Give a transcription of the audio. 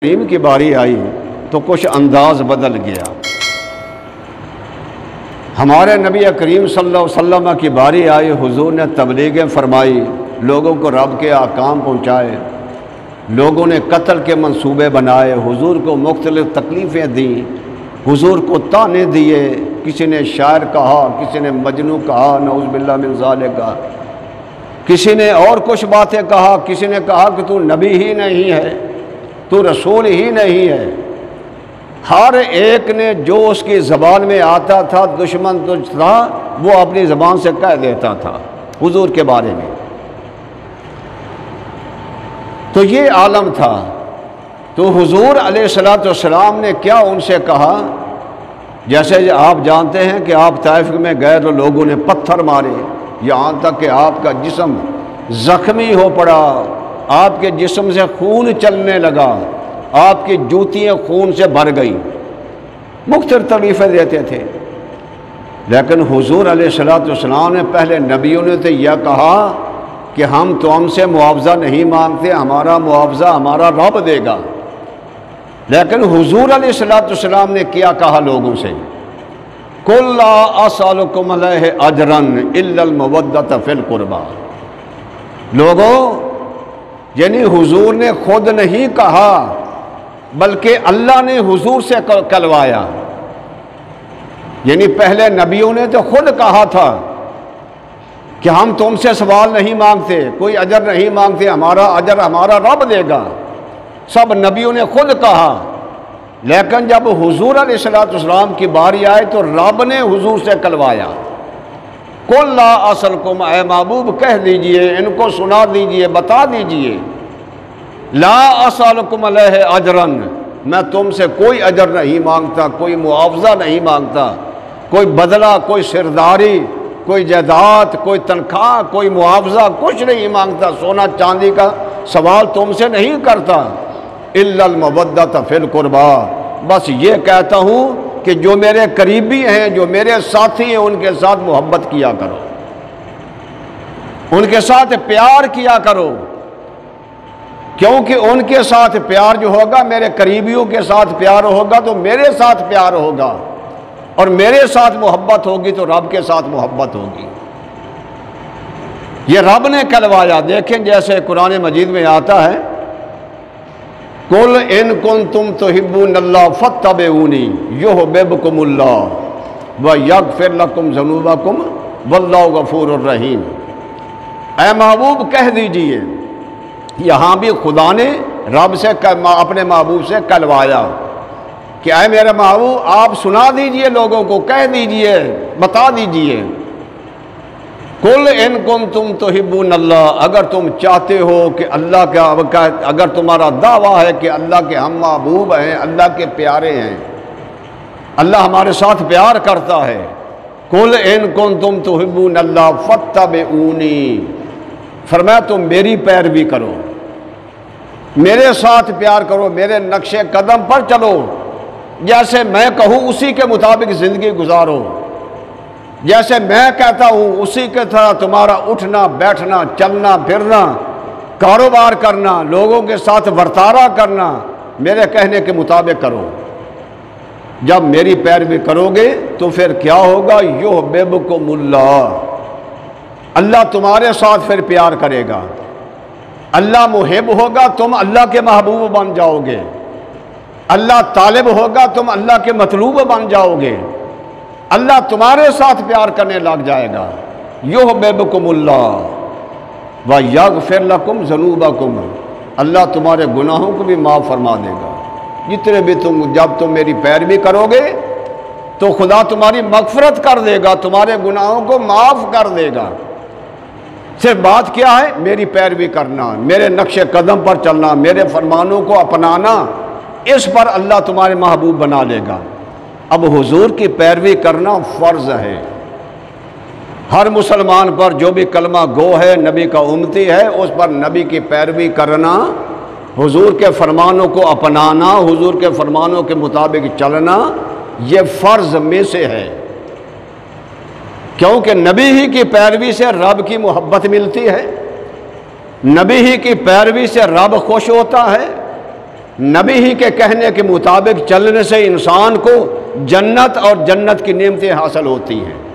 کریم کی باری آئی تو کچھ انداز بدل گیا۔ ہمارے نبی کریم صلی اللہ علیہ وسلم کی باری آئی، حضور نے تبلیغیں فرمائی، لوگوں کو رب کے احکام پہنچائے، لوگوں نے قتل کے منصوبے بنائے، حضور کو مختلف تکلیفیں دیں، حضور کو طعنے دیے، کسی نے شاعر کہا، کسی نے مجنوں کہا، نعوذ باللہ من ذالک، کسی نے اور کچھ باتیں کہا، کسی نے کہا کہ تو نبی ہی نہیں ہے، تو رسول ہی نہیں ہے۔ ہر ایک نے جو اس کی زبان میں آتا تھا، دشمن تو تھا، وہ اپنی زبان سے کہہ دیتا تھا حضور کے بارے میں۔ تو یہ عالم تھا۔ تو حضور علیہ السلام نے کیا ان سے کہا؟ جیسے آپ جانتے ہیں کہ آپ طائف میں گئے تو لوگوں نے پتھر مارے، یہاں تک کہ آپ کا جسم زخمی ہو پڑا، آپ کے جسم سے خون چلنے لگا، آپ کی جوتیاں خون سے بھر گئیں، مختلف تکلیفیں دیتے تھے۔ لیکن حضور علیہ السلام نے پہلے نبیوں نے تو یہ کہا کہ ہم تو ہم سے معاوضہ نہیں مانگتے، ہمارا معاوضہ ہمارا رب دے گا۔ لیکن حضور علیہ السلام نے کیا کہا لوگوں سے؟ قُلْ لَا أَسْأَلُكُمْ عَلَيْهِ أَجْرًا إِلَّا الْمَوَدَّةَ فِي الْقُرْبَى۔ لوگوں، یعنی حضور نے خود نہیں کہا بلکہ اللہ نے حضور سے کلوایا۔ یعنی پہلے نبیوں نے تو خود کہا تھا کہ ہم تم سے سوال نہیں مانگتے، کوئی اجر نہیں مانگتے، ہمارا اجر ہمارا رب دے گا، سب نبیوں نے خود کہا۔ لیکن جب حضور علیہ السلام کی باری آئے تو رب نے حضور سے کلوایا۔ قُلْ لَا أَسْأَلُكُمْ، اے محبوب کہہ دیجئے، ان کو سنا دیجئے، بتا دیجئے، لا أَسْأَلُكُمْ عَلَيْهِ أَجْرًا، میں تم سے کوئی اجر نہیں مانگتا، کوئی معاوضہ نہیں مانگتا، کوئی بدلہ، کوئی سرداری، کوئی جائیداد، کوئی تنخواہ، کوئی معاوضہ، کچھ نہیں مانگتا، سونا چاندی کا سوال تم سے نہیں کرتا۔ إِلَّا الْمَوَدَّةَ فِي الْقُرْبَى، بس یہ کہتا ہوں کہ جو میرے قریبی ہیں، جو میرے ساتھی ہیں، ان کے ساتھ محبت کیا کرو، ان کے ساتھ پیار کیا کرو، کیونکہ ان کے ساتھ پیار جو ہوگا، میرے قریبیوں کے ساتھ پیار ہوگا تو میرے ساتھ پیار ہوگا، اور میرے ساتھ محبت ہوگی تو رب کے ساتھ محبت ہوگی۔ یہ رب نے کلوایا۔ دیکھیں جیسے قرآن مجید میں آتا ہے، قُلْ إِن كُنتُمْ تُحِبُّونَ اللَّهَ فَاتَّبِعُونِي يُحْبِبْكُمُ اللَّهُ وَيَغْفِرْ لَكُمْ ذُنُوبَكُمْ وَاللَّهُ غَفُورٌ رَحِيمٌ۔ اے محبوب کہہ دیجئے، یہاں بھی خدا نے رب سے اپنے محبوب سے کلوایا کہ اے میرے محبوب آپ سنا دیجئے، لوگوں کو کہہ دیجئے، بتا دیجئے، قُلْ إِن كُنتُمْ تُحِبُّونَ اللَّهَ، اگر تم چاہتے ہو کہ اللہ کا، اگر تمہارا دعویٰ ہے کہ اللہ کے ہم محبوب ہیں، اللہ کے پیارے ہیں، اللہ ہمارے ساتھ پیار کرتا ہے، قُلْ إِن كُنتُمْ تُحِبُّونَ اللَّهَ فَاتَّبِعُونِي، فرمایا تم میری پیروی کرو، میرے ساتھ پیار کرو، میرے نقش قدم پر چلو، جیسے میں کہوں اسی کے مطابق زندگی گزارو، جیسے میں کہتا ہوں اسی کے طرح تمہارا اٹھنا بیٹھنا چلنا پھرنا کاروبار کرنا لوگوں کے ساتھ ورتارا کرنا میرے کہنے کے مطابق کرو۔ جب میری پیروی کرو گے تو پھر کیا ہوگا؟ یحببکم اللہ، اللہ تمہارے ساتھ پھر پیار کرے گا، اللہ محب ہوگا، تم اللہ کے محبوب بن جاؤ گے، اللہ طالب ہوگا، تم اللہ کے مطلوب بن جاؤ گے، اللہ تمہارے ساتھ پیار کرنے لگ جائے گا۔ یحببکم اللہ ویغفر لکم ذنوبکم، اللہ تمہارے گناہوں کو بھی معاف فرما دے گا، جتنے بھی جب تم میری پیروی کرو گے تو خدا تمہاری مغفرت کر دے گا، تمہارے گناہوں کو معاف کر دے گا۔ صرف بات کیا ہے؟ میری پیروی کرنا، میرے نقش قدم پر چلنا، میرے فرمانوں کو اپنانا، اس پر اللہ تمہارے محبوب بنا لے گا۔ اب حضور کی پیروی کرنا فرض ہے ہر مسلمان پر، جو بھی کلمہ گو ہے، نبی کا امتی ہے، اس پر نبی کی پیروی کرنا، حضور کے فرمانوں کو اپنانا، حضور کے فرمانوں کے مطابق چلنا، یہ فرض میں سے ہے، کیونکہ نبی ہی کی پیروی سے رب کی محبت ملتی ہے، نبی ہی کی پیروی سے رب خوش ہوتا ہے، نبی ہی کے کہنے کے مطابق چلنے سے انسان کو جنت اور جنت کی نعمتیں حاصل ہوتی ہیں۔